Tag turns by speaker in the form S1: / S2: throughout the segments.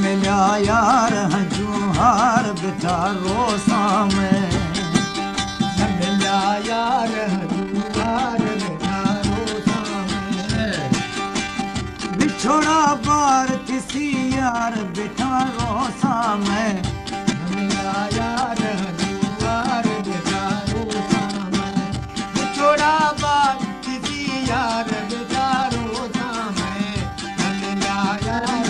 S1: मिला यार जुहार बेचारो सामे मिला यार जुहार बेचारो सामे बिछोड़ा बार किसी यार बेचारो सामे मिला यार जुहार बेचारो सामे बिछोड़ा बार किसी यार बेचारो सामे मिला यार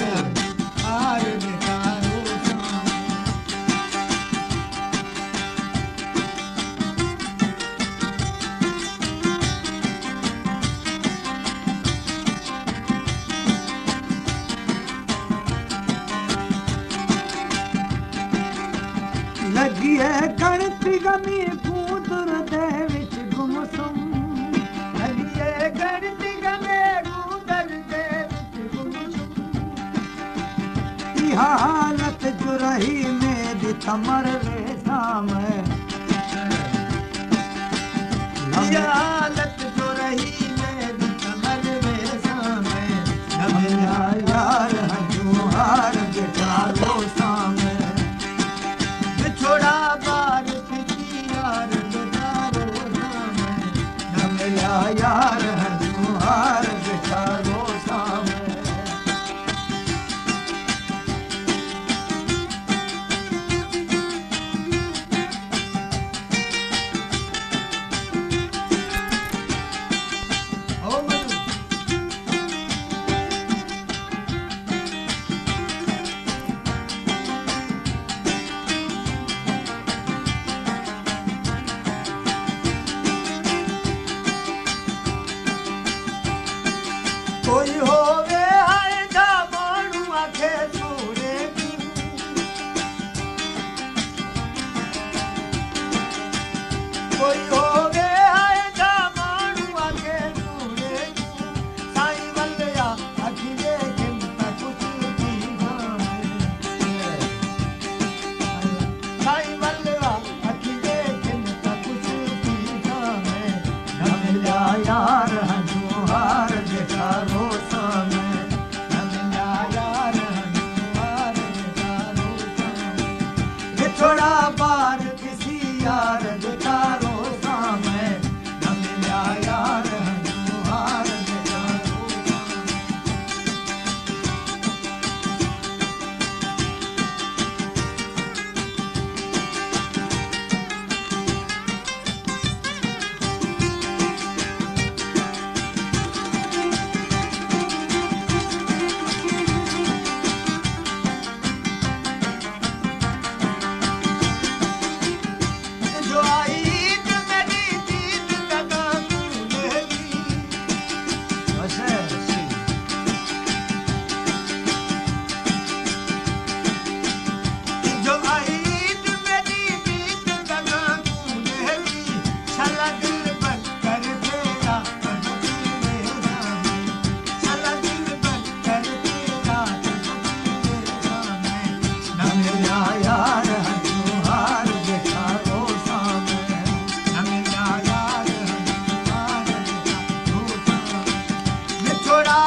S1: लगी है गणती गमी कूदर दे विच गुमसुम लगी है गणती गमी कूदर दे विच गुमसुम हालत जो रही मेरी थमर रे सामे हालत जो रही मेरी थमर रे सामे मिला यार जुहार बेचारो सामे बिछोड़ा बार किसी यार बेचारो सामे मिला यार जुहार बेचारो सामे कोई होवे हाय दा मानू आखे सूरे की कोई होवे हाय दा मानू आखे सूरे की साईं वल्लया अखी देखे ता कुछ भी जाने साईं वल्लया अखी देखे ता कुछ भी जाने मिला यार जुहार बेचारो सामे मिला यार जुहार बेचारो सामे बिछोड़ा बार किसी यार बेचारो सामे मिला यार जुहार बेचारो सामे जो आई मेरी जीत लगा तूने जो आई मेरी जीत लगा तूने छला दिल पर कर तेरा छला दिल पर कर तेरा मिला यार जुहार बेचारो सामे मिला यार जुहार बेचारो सामे बिछोड़ा